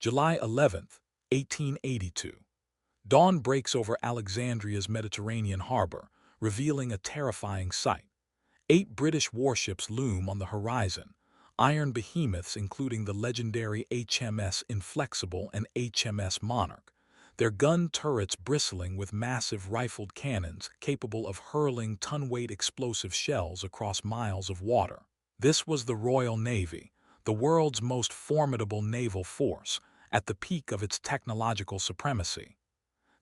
July 11, 1882. Dawn breaks over Alexandria's Mediterranean harbor, revealing a terrifying sight. 8 British warships loom on the horizon, iron behemoths including the legendary HMS Inflexible and HMS Monarch, their gun turrets bristling with massive rifled cannons capable of hurling ton-weight explosive shells across miles of water. This was the Royal Navy, the world's most formidable naval force, at the peak of its technological supremacy.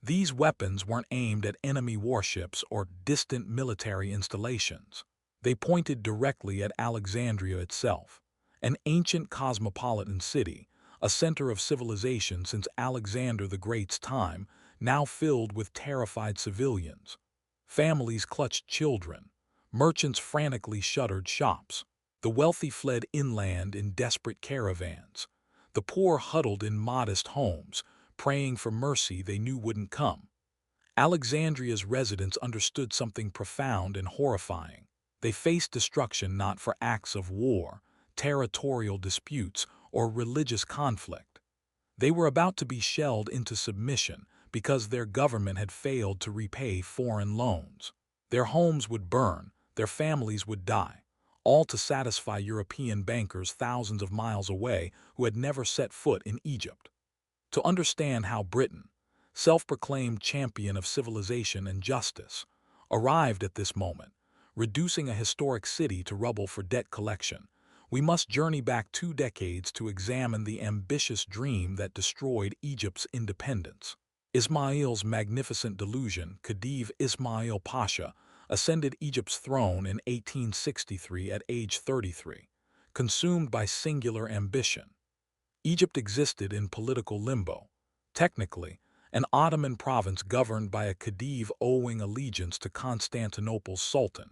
These weapons weren't aimed at enemy warships or distant military installations. They pointed directly at Alexandria itself, an ancient cosmopolitan city, a center of civilization since Alexander the Great's time, now filled with terrified civilians. Families clutched children, merchants frantically shuttered shops. The wealthy fled inland in desperate caravans. The poor huddled in modest homes, praying for mercy they knew wouldn't come. Alexandria's residents understood something profound and horrifying. They faced destruction not for acts of war, territorial disputes, or religious conflict. They were about to be shelled into submission because their government had failed to repay foreign loans. Their homes would burn, their families would die, all to satisfy European bankers thousands of miles away who had never set foot in Egypt. To understand how Britain, self-proclaimed champion of civilization and justice, arrived at this moment, reducing a historic city to rubble for debt collection, we must journey back 2 decades to examine the ambitious dream that destroyed Egypt's independence. Ismail's magnificent delusion, Khedive Ismail Pasha, ascended Egypt's throne in 1863 at age 33, consumed by singular ambition. Egypt existed in political limbo. Technically, an Ottoman province governed by a Khedive owing allegiance to Constantinople's sultan,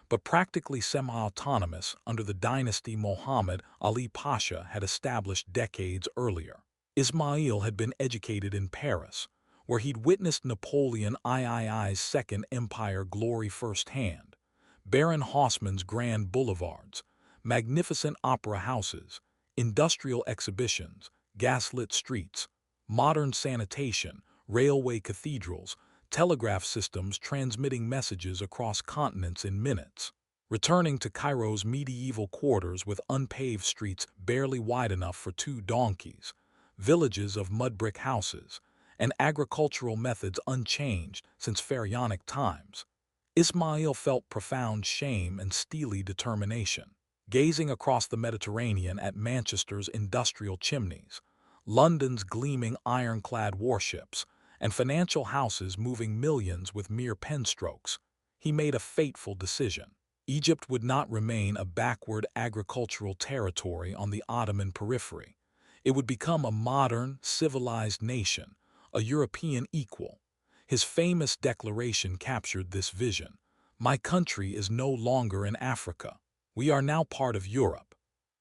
but practically semi-autonomous under the dynasty Muhammad Ali Pasha had established decades earlier. Ismail had been educated in Paris, where he'd witnessed Napoleon III's Second Empire glory firsthand. Baron Haussmann's grand boulevards, magnificent opera houses, industrial exhibitions, gaslit streets, modern sanitation, railway cathedrals, telegraph systems transmitting messages across continents in minutes. Returning to Cairo's medieval quarters with unpaved streets barely wide enough for 2 donkeys, villages of mud brick houses, and agricultural methods unchanged since pharaonic times, Ismail felt profound shame and steely determination. Gazing across the Mediterranean at Manchester's industrial chimneys, London's gleaming ironclad warships, and financial houses moving millions with mere pen strokes, he made a fateful decision. Egypt would not remain a backward agricultural territory on the Ottoman periphery. It would become a modern, civilized nation, a European equal. His famous declaration captured this vision. "My country is no longer in Africa. We are now part of Europe."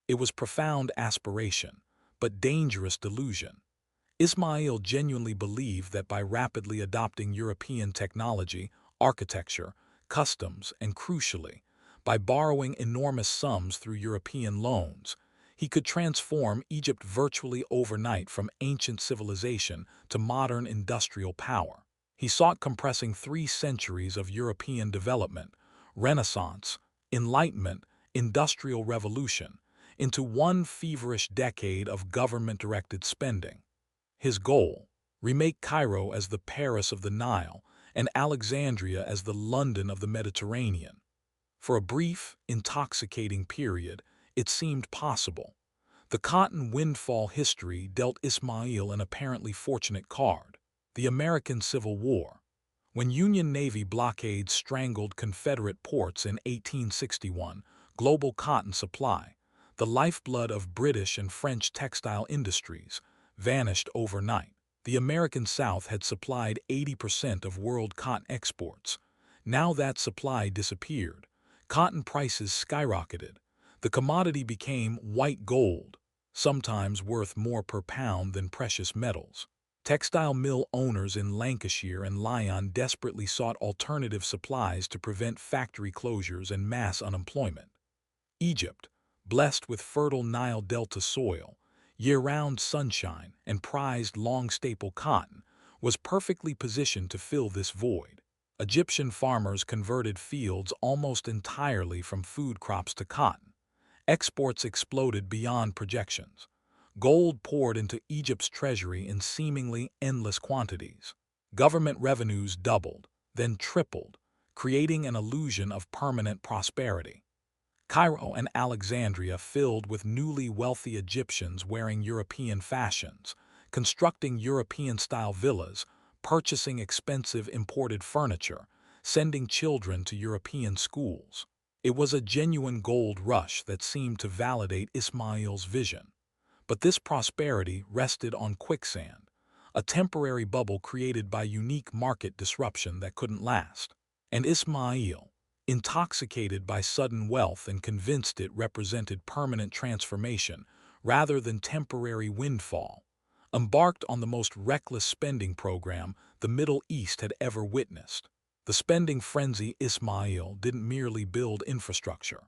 It was profound aspiration, but dangerous delusion. Ismail genuinely believed that by rapidly adopting European technology, architecture, customs, and crucially, by borrowing enormous sums through European loans, he could transform Egypt virtually overnight from ancient civilization to modern industrial power. He sought compressing 3 centuries of European development, Renaissance, Enlightenment, Industrial Revolution, into one feverish decade of government-directed spending. His goal: remake Cairo as the Paris of the Nile and Alexandria as the London of the Mediterranean. For a brief, intoxicating period, it seemed possible. The cotton windfall history dealt Ismail an apparently fortunate card: the American Civil War. When Union Navy blockades strangled Confederate ports in 1861, global cotton supply, the lifeblood of British and French textile industries, vanished overnight. The American South had supplied 80% of world cotton exports. Now that supply disappeared. Cotton prices skyrocketed. The commodity became white gold, sometimes worth more per pound than precious metals. Textile mill owners in Lancashire and Lyon desperately sought alternative supplies to prevent factory closures and mass unemployment. Egypt, blessed with fertile Nile Delta soil, year-round sunshine, and prized long-staple cotton, was perfectly positioned to fill this void. Egyptian farmers converted fields almost entirely from food crops to cotton. Exports exploded beyond projections. Gold poured into Egypt's treasury in seemingly endless quantities. Government revenues doubled, then tripled, creating an illusion of permanent prosperity. Cairo and Alexandria filled with newly wealthy Egyptians wearing European fashions, constructing European-style villas, purchasing expensive imported furniture, sending children to European schools. It was a genuine gold rush that seemed to validate Ismail's vision. But this prosperity rested on quicksand, a temporary bubble created by unique market disruption that couldn't last. And Ismail, intoxicated by sudden wealth and convinced it represented permanent transformation rather than temporary windfall, embarked on the most reckless spending program the Middle East had ever witnessed. The spending frenzy Ismail didn't merely build infrastructure.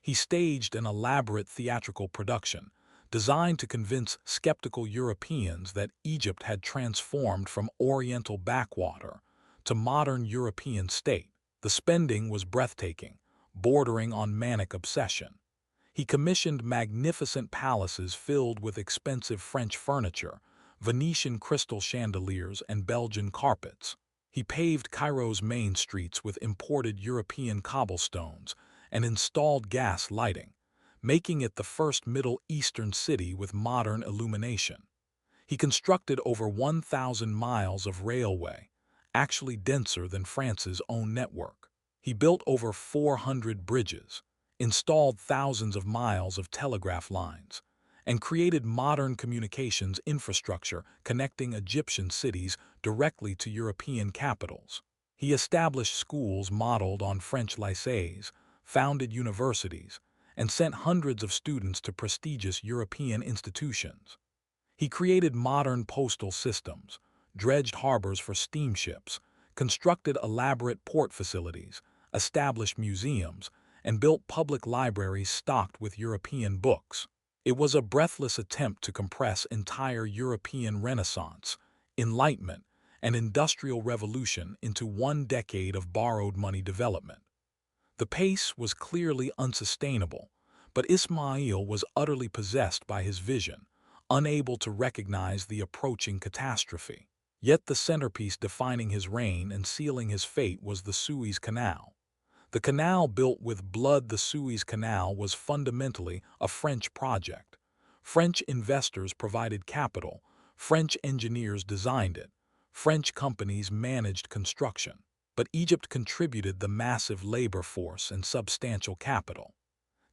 He staged an elaborate theatrical production designed to convince skeptical Europeans that Egypt had transformed from Oriental backwater to modern European state. The spending was breathtaking, bordering on manic obsession. He commissioned magnificent palaces filled with expensive French furniture, Venetian crystal chandeliers, and Belgian carpets. He paved Cairo's main streets with imported European cobblestones and installed gas lighting, making it the first Middle Eastern city with modern illumination. He constructed over 1,000 miles of railway, actually denser than France's own network. He built over 400 bridges, installed thousands of miles of telegraph lines, and created modern communications infrastructure connecting Egyptian cities directly to European capitals. He established schools modeled on French lycées, founded universities, and sent hundreds of students to prestigious European institutions. He created modern postal systems, dredged harbors for steamships, constructed elaborate port facilities, established museums, and built public libraries stocked with European books. It was a breathless attempt to compress entire European Renaissance, Enlightenment, and Industrial Revolution into one decade of borrowed money development. The pace was clearly unsustainable, but Ismail was utterly possessed by his vision, unable to recognize the approaching catastrophe. Yet the centerpiece defining his reign and sealing his fate was the Suez Canal. The canal built with blood. The Suez Canal was fundamentally a French project. French investors provided capital, French engineers designed it, French companies managed construction. But Egypt contributed the massive labor force and substantial capital.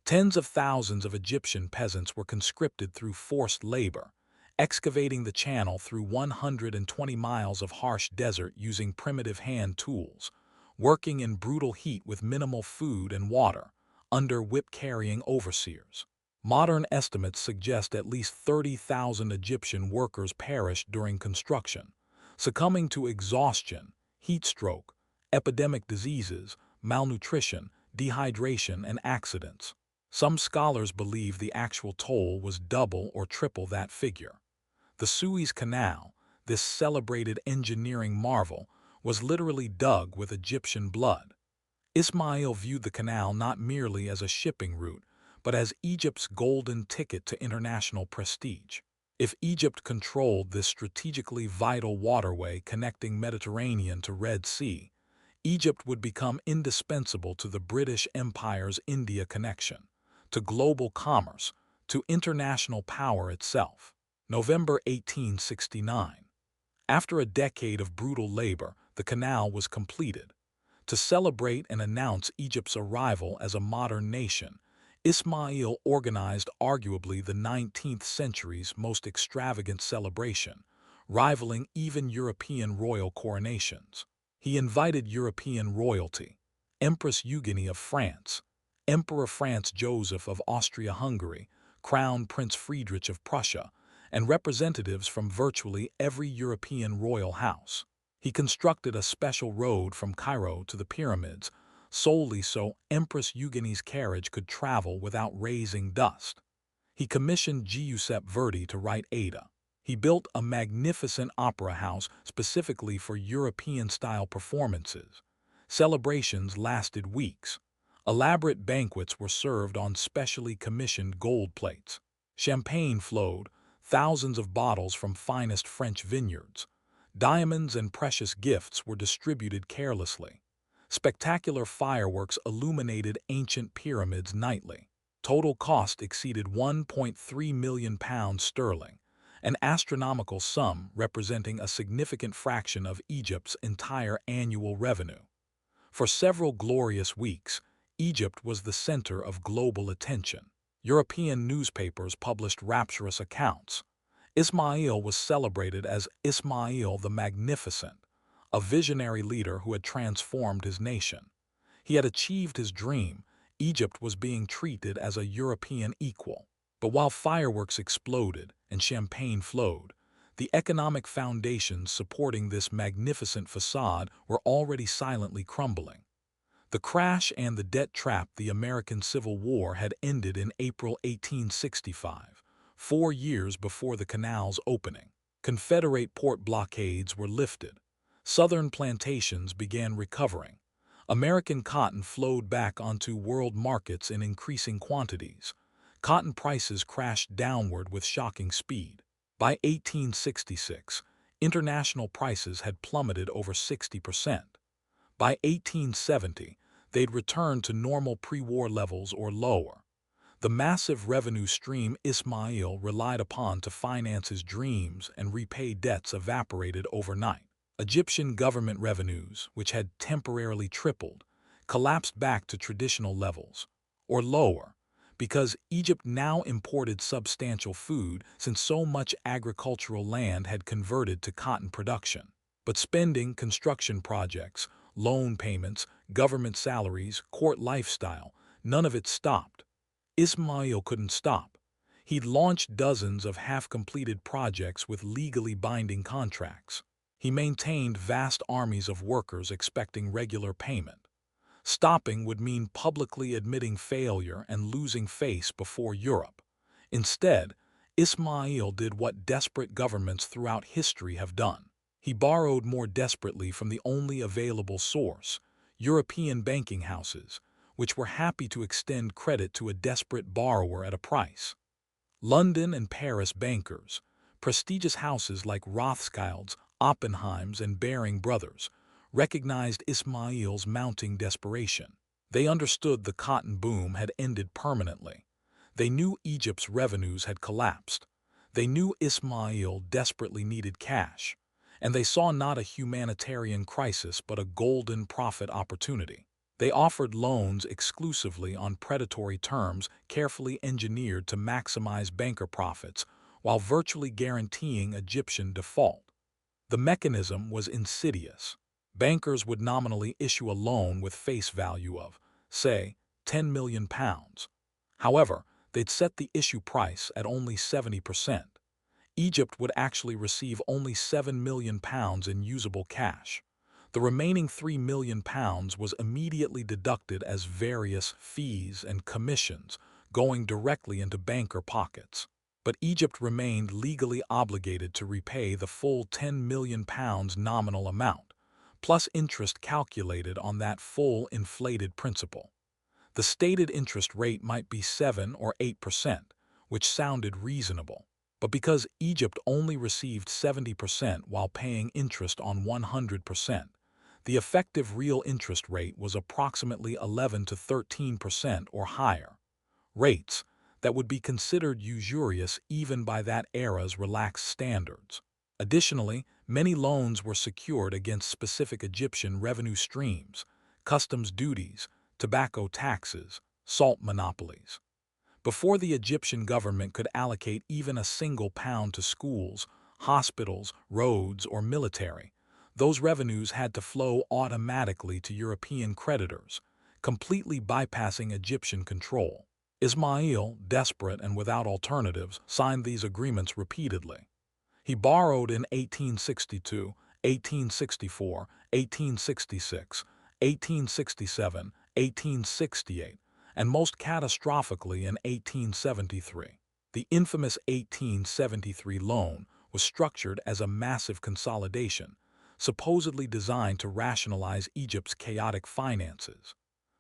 Tens of thousands of Egyptian peasants were conscripted through forced labor, excavating the channel through 120 miles of harsh desert using primitive hand tools, working in brutal heat with minimal food and water, under whip-carrying overseers. Modern estimates suggest at least 30,000 Egyptian workers perished during construction, succumbing to exhaustion, heat stroke, epidemic diseases, malnutrition, dehydration, and accidents. Some scholars believe the actual toll was double or triple that figure. The Suez Canal, this celebrated engineering marvel, was literally dug with Egyptian blood. Ismail viewed the canal not merely as a shipping route, but as Egypt's golden ticket to international prestige. If Egypt controlled this strategically vital waterway connecting Mediterranean to Red Sea, Egypt would become indispensable to the British Empire's India connection, to global commerce, to international power itself. November 1869. After a decade of brutal labor, the canal was completed. To celebrate and announce Egypt's arrival as a modern nation, Ismail organized arguably the 19th century's most extravagant celebration, rivaling even European royal coronations. He invited European royalty, Empress Eugenie of France, Emperor Franz Joseph of Austria-Hungary, Crown Prince Friedrich of Prussia, and representatives from virtually every European royal house. He constructed a special road from Cairo to the pyramids, solely so Empress Eugenie's carriage could travel without raising dust. He commissioned Giuseppe Verdi to write Ada. He built a magnificent opera house specifically for European-style performances. Celebrations lasted weeks. Elaborate banquets were served on specially commissioned gold plates. Champagne flowed, thousands of bottles from finest French vineyards. Diamonds and precious gifts were distributed carelessly. Spectacular fireworks illuminated ancient pyramids nightly. Total cost exceeded £1.3 million, an astronomical sum representing a significant fraction of Egypt's entire annual revenue. For several glorious weeks, Egypt was the center of global attention. European newspapers published rapturous accounts. Ismail was celebrated as Ismail the Magnificent, a visionary leader who had transformed his nation. He had achieved his dream. Egypt was being treated as a European equal. But while fireworks exploded and champagne flowed, the economic foundations supporting this magnificent facade were already silently crumbling. The crash and the debt trap. The American Civil War had ended in April 1865, 4 years before the canal's opening. Confederate port blockades were lifted. Southern plantations began recovering. American cotton flowed back onto world markets in increasing quantities. Cotton prices crashed downward with shocking speed. By 1866, international prices had plummeted over 60%. By 1870, they'd returned to normal pre-war levels or lower. The massive revenue stream Ismail relied upon to finance his dreams and repay debts evaporated overnight. Egyptian government revenues, which had temporarily tripled, collapsed back to traditional levels, or lower, because Egypt now imported substantial food since so much agricultural land had converted to cotton production. But spending, construction projects, loan payments, government salaries, court lifestyle, none of it stopped. Ismail couldn't stop. He'd launched dozens of half-completed projects with legally binding contracts. He maintained vast armies of workers expecting regular payment. Stopping would mean publicly admitting failure and losing face before Europe. Instead, Ismail did what desperate governments throughout history have done. He borrowed more desperately from the only available source, European banking houses, which were happy to extend credit to a desperate borrower at a price. London and Paris bankers, prestigious houses like Rothschild's, Oppenheim's, and Baring Brothers, recognized Ismail's mounting desperation. They understood the cotton boom had ended permanently. They knew Egypt's revenues had collapsed. They knew Ismail desperately needed cash. And they saw not a humanitarian crisis but a golden profit opportunity. They offered loans exclusively on predatory terms carefully engineered to maximize banker profits while virtually guaranteeing Egyptian default. The mechanism was insidious. Bankers would nominally issue a loan with face value of, say, £10 million. However, they'd set the issue price at only 70%. Egypt would actually receive only £7 million in usable cash. The remaining £3 million was immediately deducted as various fees and commissions, going directly into banker pockets. But Egypt remained legally obligated to repay the full £10 million nominal amount, plus interest calculated on that full inflated principal. The stated interest rate might be 7 or 8%, which sounded reasonable. But because Egypt only received 70% while paying interest on 100%, the effective real interest rate was approximately 11 to 13% or higher. Rates that would be considered usurious even by that era's relaxed standards. Additionally, many loans were secured against specific Egyptian revenue streams, customs duties, tobacco taxes, salt monopolies. Before the Egyptian government could allocate even a single pound to schools, hospitals, roads, or military, those revenues had to flow automatically to European creditors, completely bypassing Egyptian control. Ismail, desperate and without alternatives, signed these agreements repeatedly. He borrowed in 1862, 1864, 1866, 1867, 1868, and most catastrophically in 1873. The infamous 1873 loan was structured as a massive consolidation, supposedly designed to rationalize Egypt's chaotic finances.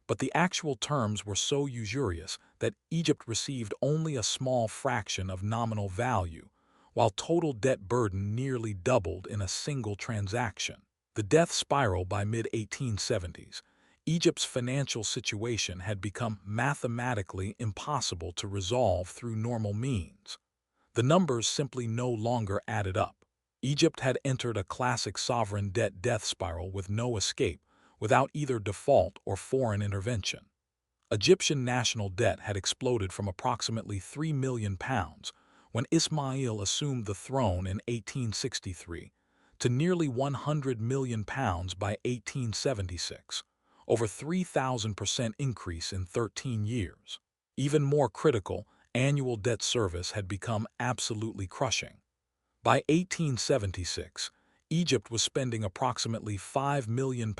But the actual terms were so usurious that Egypt received only a small fraction of nominal value, while total debt burden nearly doubled in a single transaction. The death spiral by mid-1870s, Egypt's financial situation had become mathematically impossible to resolve through normal means. The numbers simply no longer added up. Egypt had entered a classic sovereign debt death spiral with no escape, without either default or foreign intervention. Egyptian national debt had exploded from approximately £3 million when Ismail assumed the throne in 1863 to nearly £100 million by 1876, over 3,000% increase in 13 years. Even more critical, annual debt service had become absolutely crushing. By 1876, Egypt was spending approximately £5 million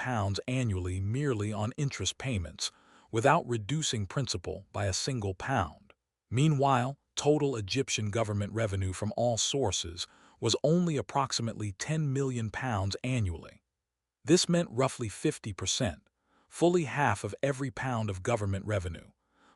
annually merely on interest payments, without reducing principal by a single pound. Meanwhile, total Egyptian government revenue from all sources was only approximately £10 million annually. This meant roughly 50%, fully half of every pound of government revenue,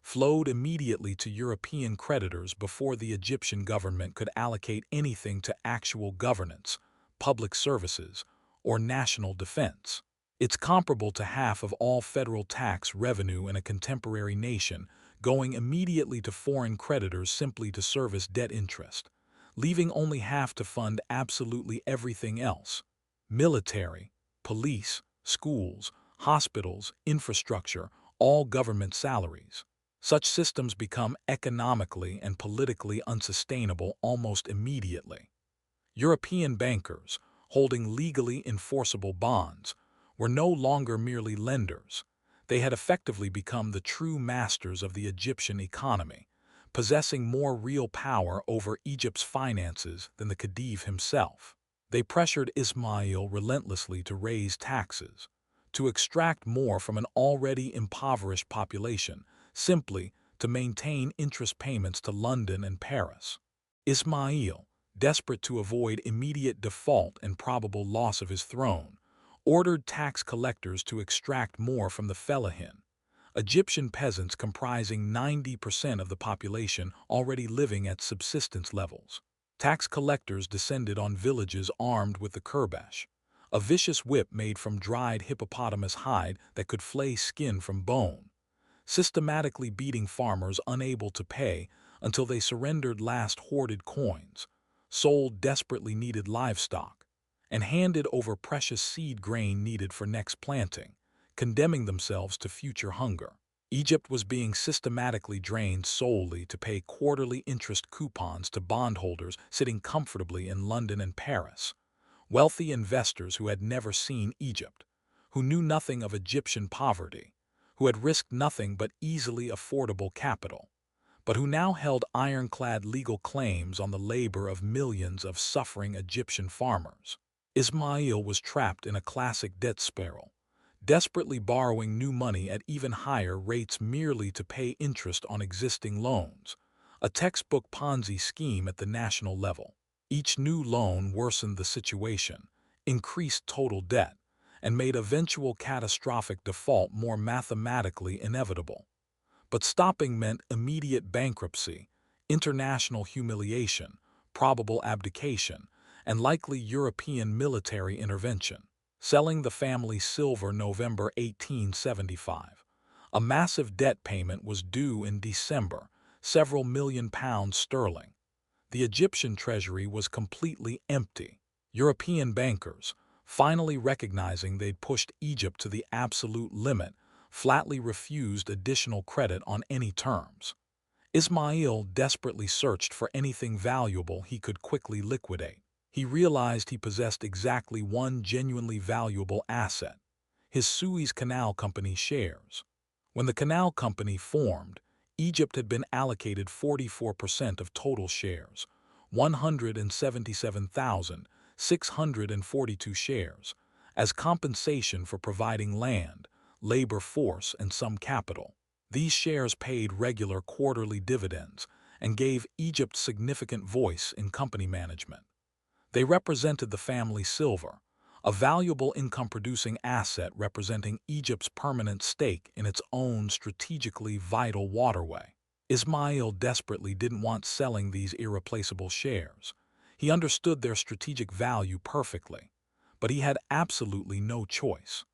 flowed immediately to European creditors before the Egyptian government could allocate anything to actual governance, public services, or national defense. It's comparable to half of all federal tax revenue in a contemporary nation going immediately to foreign creditors simply to service debt interest, leaving only half to fund absolutely everything else: military, police, schools, hospitals, infrastructure, all government salaries. Such systems become economically and politically unsustainable almost immediately. European bankers, holding legally enforceable bonds, were no longer merely lenders. They had effectively become the true masters of the Egyptian economy, possessing more real power over Egypt's finances than the Khedive himself. They pressured Ismail relentlessly to raise taxes, to extract more from an already impoverished population, simply to maintain interest payments to London and Paris. Ismail, desperate to avoid immediate default and probable loss of his throne, ordered tax collectors to extract more from the fellahin, Egyptian peasants comprising 90% of the population already living at subsistence levels. Tax collectors descended on villages armed with the kurbash, a vicious whip made from dried hippopotamus hide that could flay skin from bone, systematically beating farmers unable to pay until they surrendered last hoarded coins, sold desperately needed livestock, and handed over precious seed grain needed for next planting, condemning themselves to future hunger. Egypt was being systematically drained solely to pay quarterly interest coupons to bondholders sitting comfortably in London and Paris, wealthy investors who had never seen Egypt, who knew nothing of Egyptian poverty, who had risked nothing but easily affordable capital, but who now held ironclad legal claims on the labor of millions of suffering Egyptian farmers. Ismail was trapped in a classic debt spiral, desperately borrowing new money at even higher rates merely to pay interest on existing loans, a textbook Ponzi scheme at the national level. Each new loan worsened the situation, increased total debt, and made eventual catastrophic default more mathematically inevitable. But stopping meant immediate bankruptcy, international humiliation, probable abdication, and likely European military intervention. Selling the family silver November 1875. A massive debt payment was due in December, several million pounds sterling. The Egyptian treasury was completely empty. European bankers, finally recognizing they'd pushed Egypt to the absolute limit, flatly refused additional credit on any terms. Ismail desperately searched for anything valuable he could quickly liquidate. He realized he possessed exactly one genuinely valuable asset: his Suez Canal Company shares. When the canal company formed, Egypt had been allocated 44% of total shares, 177,642 shares, as compensation for providing land, labor force, and some capital. These shares paid regular quarterly dividends, and gave Egypt significant voice in company management. They represented the family silver, a valuable income-producing asset representing Egypt's permanent stake in its own strategically vital waterway. Ismail desperately didn't want selling these irreplaceable shares. He understood their strategic value perfectly, but he had absolutely no choice.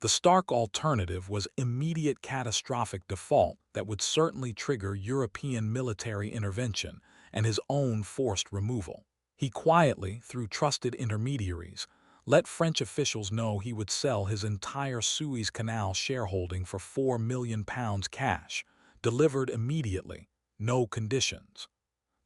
The stark alternative was immediate catastrophic default that would certainly trigger European military intervention and his own forced removal. He quietly, through trusted intermediaries, let French officials know he would sell his entire Suez Canal shareholding for £4 million cash, delivered immediately, no conditions.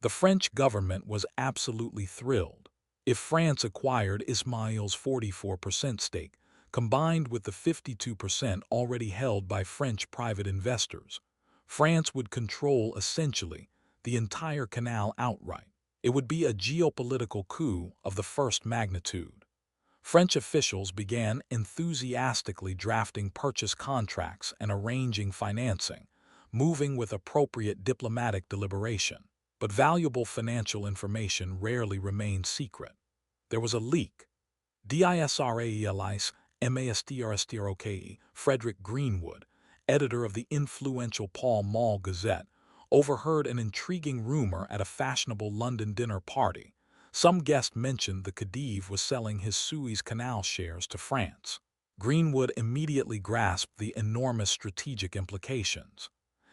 The French government was absolutely thrilled. If France acquired Ismail's 44% stake, combined with the 52% already held by French private investors, France would control essentially the entire canal outright. It would be a geopolitical coup of the first magnitude. French officials began enthusiastically drafting purchase contracts and arranging financing, moving with appropriate diplomatic deliberation. But valuable financial information rarely remained secret. There was a leak. Disraelis Mastrostroke, Frederick Greenwood, editor of the influential Pall Mall Gazette, overheard an intriguing rumor at a fashionable London dinner party. Some guest mentioned the Khedive was selling his Suez Canal shares to France. Greenwood immediately grasped the enormous strategic implications.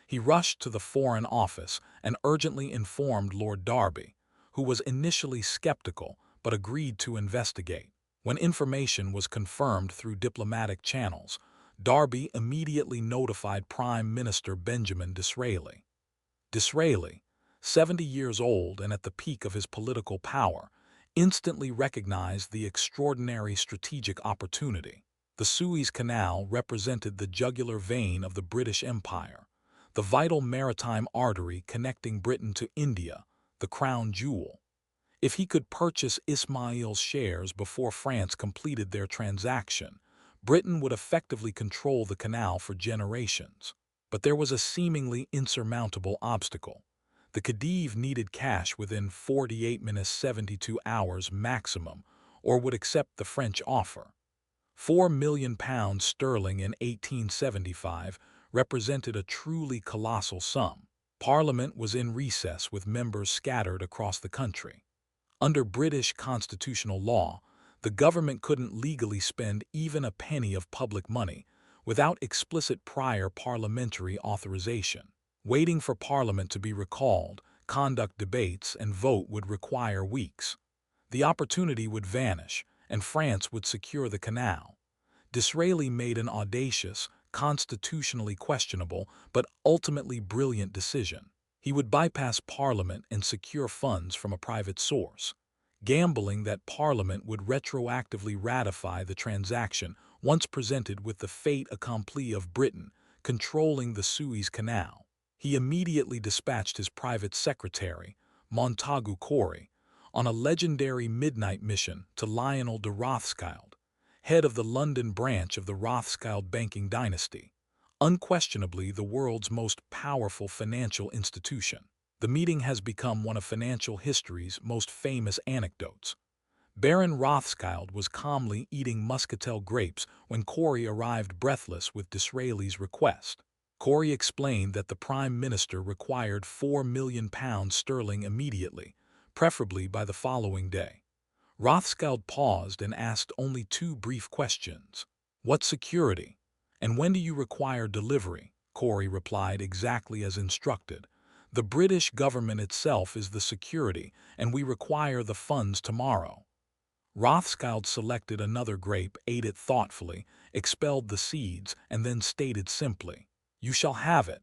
He rushed to the Foreign Office and urgently informed Lord Derby, who was initially skeptical but agreed to investigate. When information was confirmed through diplomatic channels, Derby immediately notified Prime Minister Benjamin Disraeli. Disraeli, 70 years old and at the peak of his political power, instantly recognized the extraordinary strategic opportunity. The Suez Canal represented the jugular vein of the British Empire, the vital maritime artery connecting Britain to India, the crown jewel. If he could purchase Ismail's shares before France completed their transaction, Britain would effectively control the canal for generations. But there was a seemingly insurmountable obstacle. The Khedive needed cash within 48-72 hours maximum, or would accept the French offer. £4 million in 1875 represented a truly colossal sum. Parliament was in recess with members scattered across the country. Under British constitutional law, the government couldn't legally spend even a penny of public money without explicit prior parliamentary authorization. Waiting for Parliament to be recalled, conduct debates, and vote would require weeks. The opportunity would vanish, and France would secure the canal. Disraeli made an audacious, constitutionally questionable, but ultimately brilliant decision. He would bypass Parliament and secure funds from a private source, gambling that Parliament would retroactively ratify the transaction once presented with the fait accompli of Britain controlling the Suez Canal. He immediately dispatched his private secretary, Montagu Corey, on a legendary midnight mission to Lionel de Rothschild, head of the London branch of the Rothschild banking dynasty, unquestionably the world's most powerful financial institution. The meeting has become one of financial history's most famous anecdotes. Baron Rothschild was calmly eating muscatel grapes when Corey arrived breathless with Disraeli's request. Corey explained that the Prime Minister required £4 million immediately, preferably by the following day. Rothschild paused and asked only two brief questions. What security? And when do you require delivery? Corey replied exactly as instructed. The British government itself is the security, and we require the funds tomorrow. Rothschild selected another grape, ate it thoughtfully, expelled the seeds, and then stated simply, "You shall have it."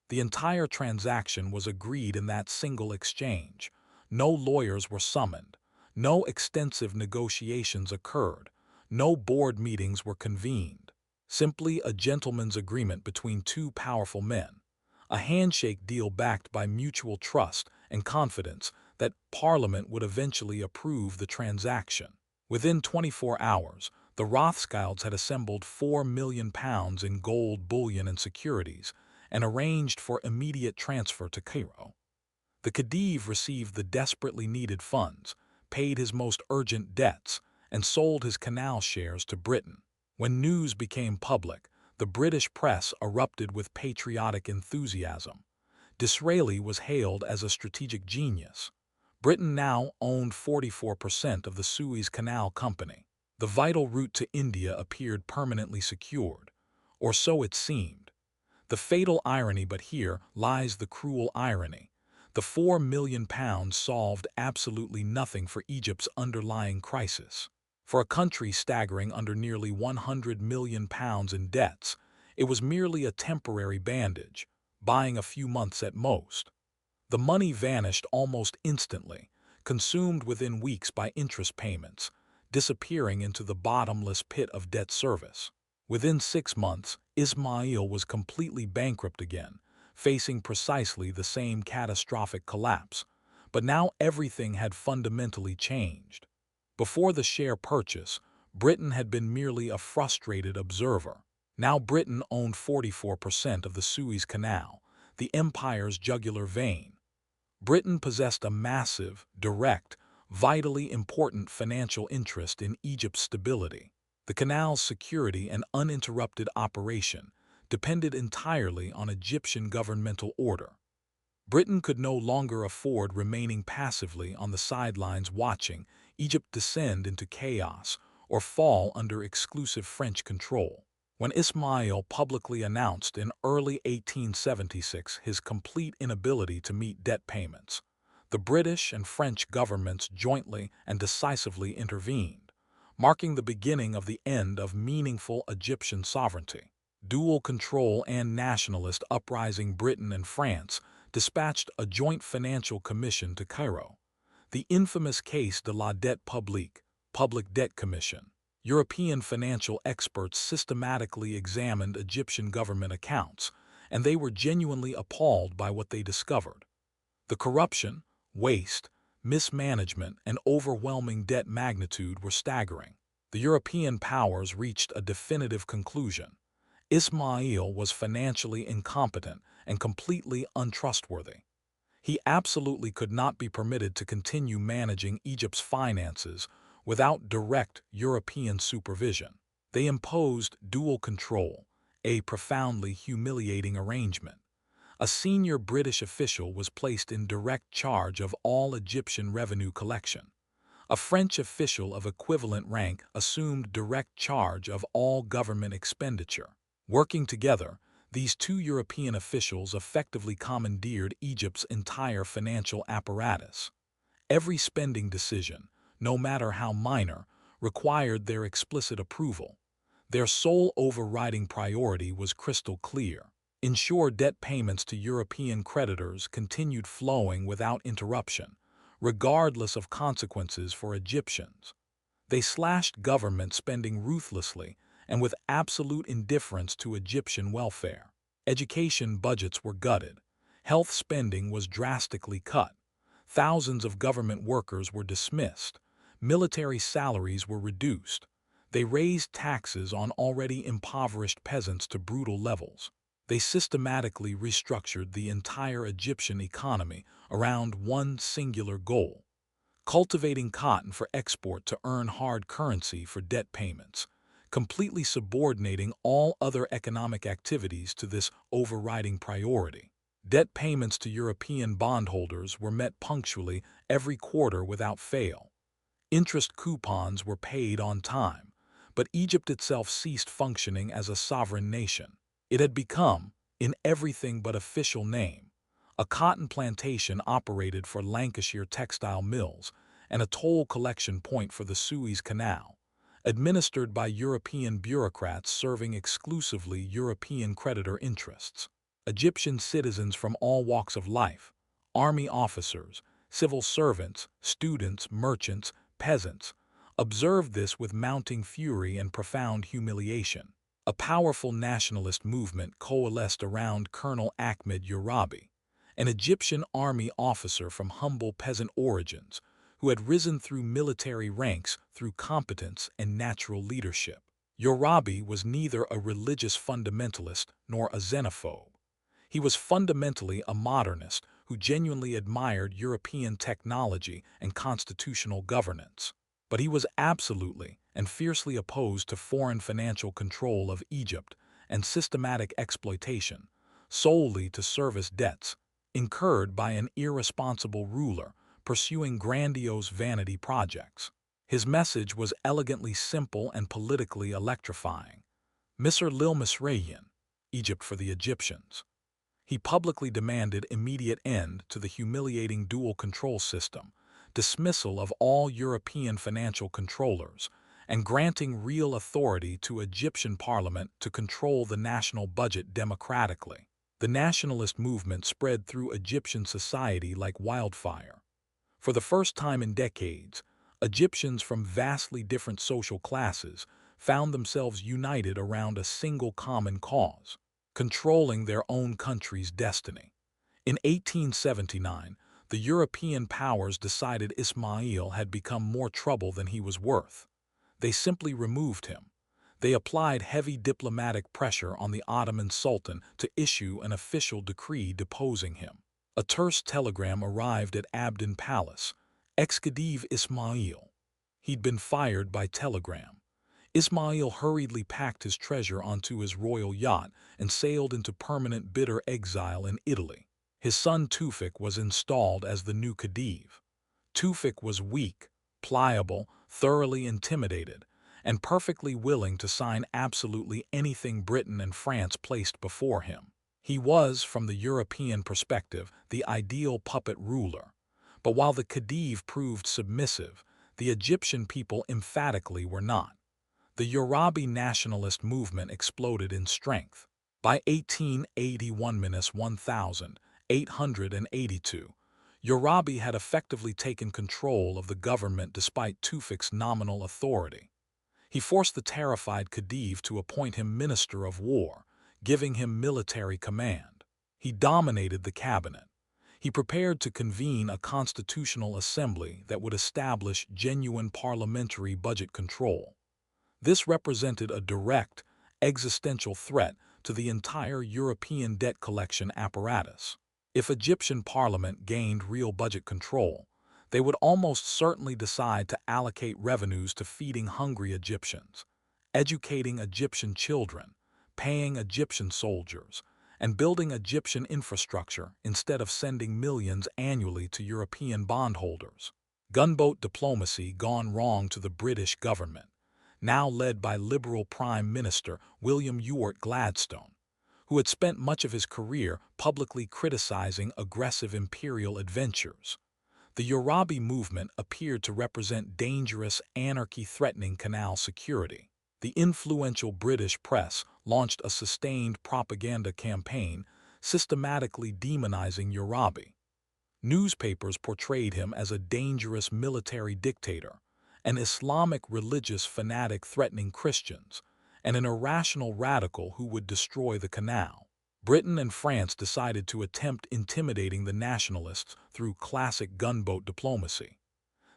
The entire transaction was agreed in that single exchange. No lawyers were summoned. No extensive negotiations occurred. No board meetings were convened. Simply a gentleman's agreement between two powerful men. A handshake deal backed by mutual trust and confidence that Parliament would eventually approve the transaction. Within 24 hours, the Rothschilds had assembled £4 million in gold bullion and securities and arranged for immediate transfer to Cairo. The Khedive received the desperately needed funds, paid his most urgent debts, and sold his canal shares to Britain. When news became public, the British press erupted with patriotic enthusiasm. Disraeli was hailed as a strategic genius. Britain now owned 44% of the Suez Canal Company. The vital route to India appeared permanently secured, or so it seemed. The fatal irony, but here lies the cruel irony. The £4 million solved absolutely nothing for Egypt's underlying crisis. For a country staggering under nearly £100 million in debts, it was merely a temporary bandage, buying a few months at most. The money vanished almost instantly, consumed within weeks by interest payments, disappearing into the bottomless pit of debt service. Within 6 months, Ismail was completely bankrupt again, facing precisely the same catastrophic collapse. But now everything had fundamentally changed. Before the share purchase, Britain had been merely a frustrated observer. Now Britain owned 44% of the Suez Canal, the empire's jugular vein. Britain possessed a massive, direct, vitally important financial interest in Egypt's stability. The canal's security and uninterrupted operation depended entirely on Egyptian governmental order. Britain could no longer afford remaining passively on the sidelines watching Egypt descend into chaos or fall under exclusive French control. When Ismail publicly announced in early 1876 his complete inability to meet debt payments, the British and French governments jointly and decisively intervened, marking the beginning of the end of meaningful Egyptian sovereignty. Dual control and nationalist uprising Britain and France dispatched a joint financial commission to Cairo. The infamous Caisse de la Dette Publique, Public Debt Commission. European financial experts systematically examined Egyptian government accounts, and they were genuinely appalled by what they discovered. The corruption, waste, mismanagement, and overwhelming debt magnitude were staggering. The European powers reached a definitive conclusion. Ismail was financially incompetent and completely untrustworthy. He absolutely could not be permitted to continue managing Egypt's finances without direct European supervision. They imposed dual control, a profoundly humiliating arrangement. A senior British official was placed in direct charge of all Egyptian revenue collection. A French official of equivalent rank assumed direct charge of all government expenditure. Working together, these two European officials effectively commandeered Egypt's entire financial apparatus. Every spending decision, no matter how minor, required their explicit approval. Their sole overriding priority was crystal clear: ensure debt payments to European creditors continued flowing without interruption, regardless of consequences for Egyptians. They slashed government spending ruthlessly and with absolute indifference to Egyptian welfare. Education budgets were gutted. Health spending was drastically cut. Thousands of government workers were dismissed. Military salaries were reduced. They raised taxes on already impoverished peasants to brutal levels. They systematically restructured the entire Egyptian economy around one singular goal: cultivating cotton for export to earn hard currency for debt payments, completely subordinating all other economic activities to this overriding priority. Debt payments to European bondholders were met punctually every quarter without fail. Interest coupons were paid on time, but Egypt itself ceased functioning as a sovereign nation. It had become, in everything but official name, a cotton plantation operated for Lancashire textile mills and a toll collection point for the Suez Canal, administered by European bureaucrats serving exclusively European creditor interests. Egyptian citizens from all walks of life, army officers, civil servants, students, merchants, peasants, observed this with mounting fury and profound humiliation. A powerful nationalist movement coalesced around Colonel Ahmed Urabi, an Egyptian army officer from humble peasant origins who had risen through military ranks through competence and natural leadership. Urabi was neither a religious fundamentalist nor a xenophobe. He was fundamentally a modernist who genuinely admired European technology and constitutional governance. But he was absolutely and fiercely opposed to foreign financial control of Egypt and systematic exploitation, solely to service debts incurred by an irresponsible ruler pursuing grandiose vanity projects. His message was elegantly simple and politically electrifying. Misr lil Misrayin, Egypt for the Egyptians. He publicly demanded immediate end to the humiliating dual control system, dismissal of all European financial controllers, and granting real authority to Egyptian parliament to control the national budget democratically. The nationalist movement spread through Egyptian society like wildfire. For the first time in decades, Egyptians from vastly different social classes found themselves united around a single common cause: controlling their own country's destiny. In 1879, the European powers decided Ismail had become more trouble than he was worth. They simply removed him. They applied heavy diplomatic pressure on the Ottoman Sultan to issue an official decree deposing him. A terse telegram arrived at Abdin Palace. Khedive Ismail. He'd been fired by telegram. Ismail hurriedly packed his treasure onto his royal yacht and sailed into permanent bitter exile in Italy. His son Tufik was installed as the new Khedive. Tufik was weak, pliable, thoroughly intimidated, and perfectly willing to sign absolutely anything Britain and France placed before him. He was, from the European perspective, the ideal puppet ruler. But while the Khedive proved submissive, the Egyptian people emphatically were not. The Yoruba nationalist movement exploded in strength. By 1881–1882, Yoruba had effectively taken control of the government despite Tufik's nominal authority. He forced the terrified Khedive to appoint him Minister of War, giving him military command. He dominated the cabinet. He prepared to convene a constitutional assembly that would establish genuine parliamentary budget control. This represented a direct, existential threat to the entire European debt collection apparatus. If Egyptian parliament gained real budget control, they would almost certainly decide to allocate revenues to feeding hungry Egyptians, educating Egyptian children, paying Egyptian soldiers, and building Egyptian infrastructure instead of sending millions annually to European bondholders. Gunboat diplomacy gone wrong to the British government, now led by Liberal Prime Minister William Ewart Gladstone, who had spent much of his career publicly criticizing aggressive imperial adventures. The Yoruba movement appeared to represent dangerous, anarchy-threatening canal security. The influential British press launched a sustained propaganda campaign systematically demonizing Yoruba. Newspapers portrayed him as a dangerous military dictator, an Islamic religious fanatic threatening Christians, and an irrational radical who would destroy the canal. Britain and France decided to attempt intimidating the nationalists through classic gunboat diplomacy.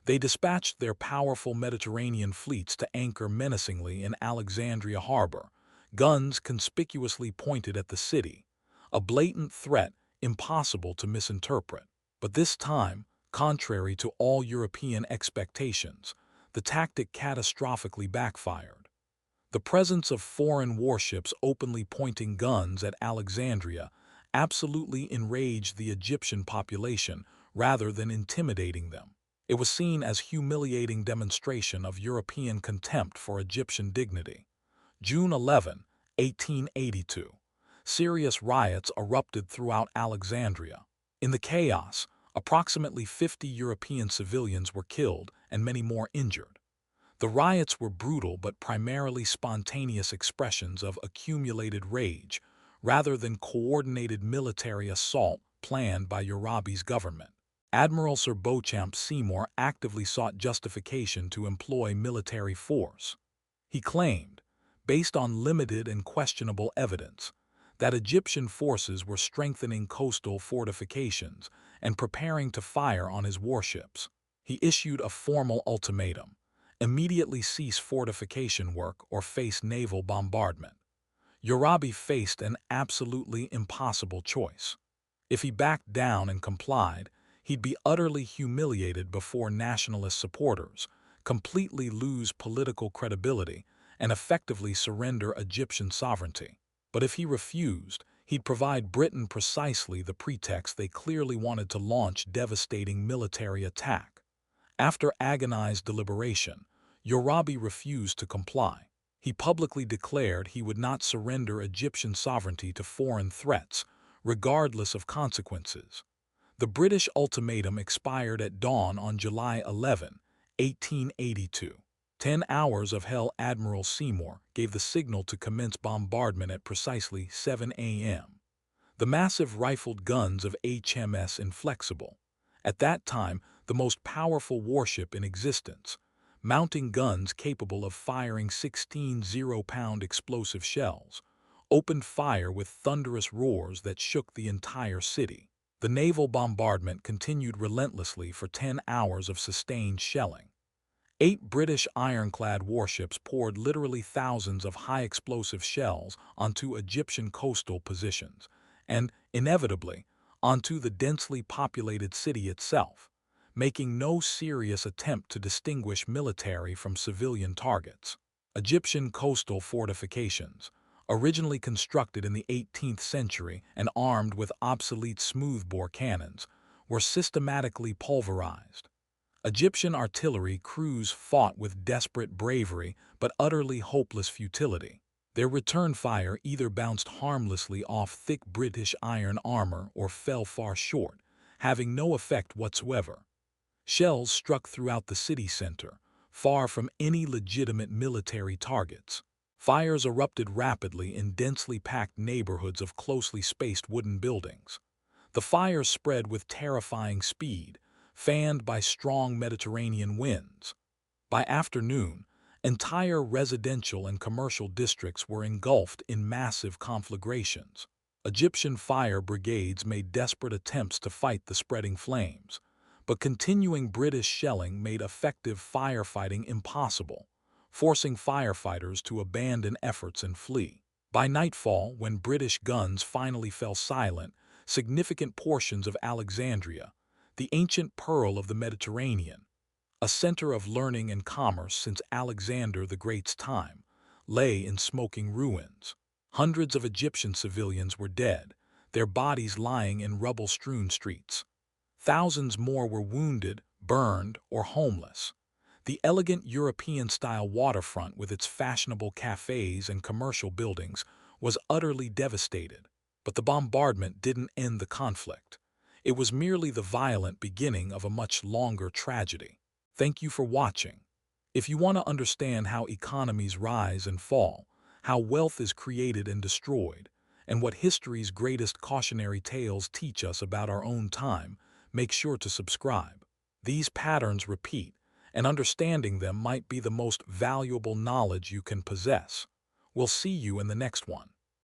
They dispatched their powerful Mediterranean fleets to anchor menacingly in Alexandria harbor, guns conspicuously pointed at the city, a blatant threat impossible to misinterpret. But this time, contrary to all European expectations, the tactic catastrophically backfired. The presence of foreign warships openly pointing guns at Alexandria absolutely enraged the Egyptian population rather than intimidating them. It was seen as humiliating demonstration of European contempt for Egyptian dignity. June 11, 1882. Serious riots erupted throughout Alexandria. In the chaos, approximately 50 European civilians were killed and many more injured. The riots were brutal but primarily spontaneous expressions of accumulated rage, rather than coordinated military assault planned by Yoruba's government. Admiral Sir Beauchamp Seymour actively sought justification to employ military force. He claimed, based on limited and questionable evidence, that Egyptian forces were strengthening coastal fortifications and preparing to fire on his warships. He issued a formal ultimatum: immediately cease fortification work or face naval bombardment. Yoruba faced an absolutely impossible choice: If he backed down and complied, he'd be utterly humiliated before nationalist supporters, completely lose political credibility, and effectively surrender Egyptian sovereignty. But if he refused, he'd provide Britain precisely the pretext they clearly wanted to launch devastating military attack. After agonized deliberation, Yorabi refused to comply. He publicly declared he would not surrender Egyptian sovereignty to foreign threats, regardless of consequences. The British ultimatum expired at dawn on July 11, 1882. 10 hours of hell. Admiral Seymour gave the signal to commence bombardment at precisely 7 a.m. The massive rifled guns of HMS Inflexible, at that time the most powerful warship in existence, mounting guns capable of firing 16 zero-pound explosive shells, opened fire with thunderous roars that shook the entire city. The naval bombardment continued relentlessly for 10 hours of sustained shelling. 8 British ironclad warships poured literally thousands of high-explosive shells onto Egyptian coastal positions, and, inevitably, onto the densely populated city itself, making no serious attempt to distinguish military from civilian targets. Egyptian coastal fortifications, originally constructed in the 18th century and armed with obsolete smoothbore cannons, were systematically pulverized. Egyptian artillery crews fought with desperate bravery but utterly hopeless futility. Their return fire either bounced harmlessly off thick British iron armor or fell far short, having no effect whatsoever. Shells struck throughout the city center, far from any legitimate military targets. Fires erupted rapidly in densely packed neighborhoods of closely spaced wooden buildings. The fires spread with terrifying speed, fanned by strong Mediterranean winds. By afternoon, entire residential and commercial districts were engulfed in massive conflagrations. Egyptian fire brigades made desperate attempts to fight the spreading flames, but continuing British shelling made effective firefighting impossible, forcing firefighters to abandon efforts and flee. By nightfall, when British guns finally fell silent, significant portions of Alexandria, the ancient pearl of the Mediterranean, a center of learning and commerce since Alexander the Great's time, lay in smoking ruins. Hundreds of Egyptian civilians were dead, their bodies lying in rubble-strewn streets. Thousands more were wounded, burned, or homeless. The elegant European-style waterfront with its fashionable cafes and commercial buildings was utterly devastated. But the bombardment didn't end the conflict. It was merely the violent beginning of a much longer tragedy. Thank you for watching. If you want to understand how economies rise and fall, how wealth is created and destroyed, and what history's greatest cautionary tales teach us about our own time, make sure to subscribe. These patterns repeat, and understanding them might be the most valuable knowledge you can possess. We'll see you in the next one.